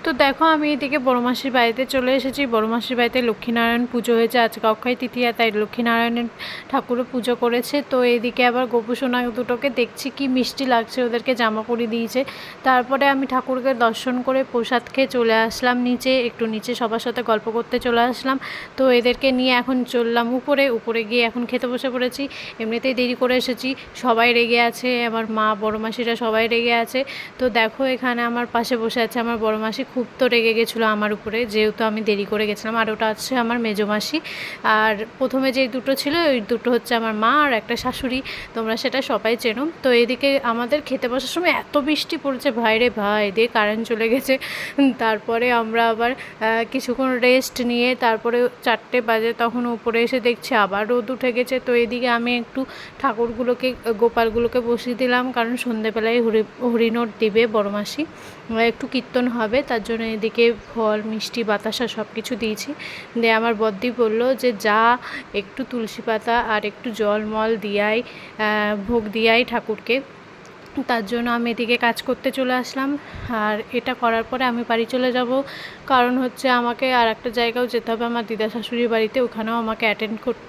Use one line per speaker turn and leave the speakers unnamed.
তো দেখো আমি এদিকে বড় মাসির বাড়িতে চলে এসেছি। বড় মাসির বাড়িতে লক্ষ্মীনারায়ণ পুজো হয়েছে, আজকে অক্ষয় তৃতীয়া, তাই লক্ষ্মীনারায়ণের ঠাকুরও পুজো করেছে। তো এদিকে আবার গোপু সোনা দুটোকে দেখছি কি মিষ্টি লাগছে, ওদেরকে জামা পরিয়ে দিয়েছে। তারপরে আমি ঠাকুরকে দর্শন করে প্রসাদ খেয়ে চলে আসলাম নিচে, একটু নিচে সবার সাথে গল্প করতে চলে আসলাম। তো এদেরকে নিয়ে এখন চললাম উপরে গিয়ে এখন খেতে বসে পড়েছি। এমনিতেই দেরি করে এসেছি, সবাই রেগে আছে, আমার মা বড় মাসিরা সবাই রেগে আছে। তো দেখো এখানে আমার পাশে বসে আছে আমার বড় মাসি, খুব তো রেগে গেছিলো আমার উপরে, যেহেতু আমি দেরি করে গেছিলাম। আর ওটা আছে আমার মেজো মাসি, আর প্রথমে যে দুটো ছিল ওই দুটো হচ্ছে আমার মা আর একটা শাশুড়ি, তোমরা সেটা সবাই চেনো। তো এদিকে আমাদের খেতে বসার সময় এত বৃষ্টি পড়েছে, ভাই রে ভাই, দিয়ে কারেন্ট চলে গেছে। তারপরে আমরা আবার কিছুক্ষণ রেস্ট নিয়ে তারপরে 4টে বাজে তখন উপরে এসে দেখছি আবার রোদ উঠে গেছে। তো এদিকে আমি একটু ঠাকুরগুলোকে গোপালগুলোকে বসিয়ে দিলাম, কারণ সন্ধেবেলায় হরিনোট দিবে বড় মাসি, একটু কীর্তন হবে, তার জন্য এদিকে ফল মিষ্টি বাতাসা সব কিছু দিয়েছি। দিয়ে আমার বদ্দি বললো যে যা একটু তুলসী পাতা আর একটু জল মল দিয়াই ভোগ দিয়াই ঠাকুরকে। তার জন্য আমি এদিকে কাজ করতে চলে আসলাম। আর এটা করার পরে আমি বাড়ি চলে যাব, কারণ হচ্ছে আমাকে আর একটা জায়গাও যেতে হবে, আমার দিদা শাশুড়ির বাড়িতে, ওখানেও আমাকে অ্যাটেন্ড করতে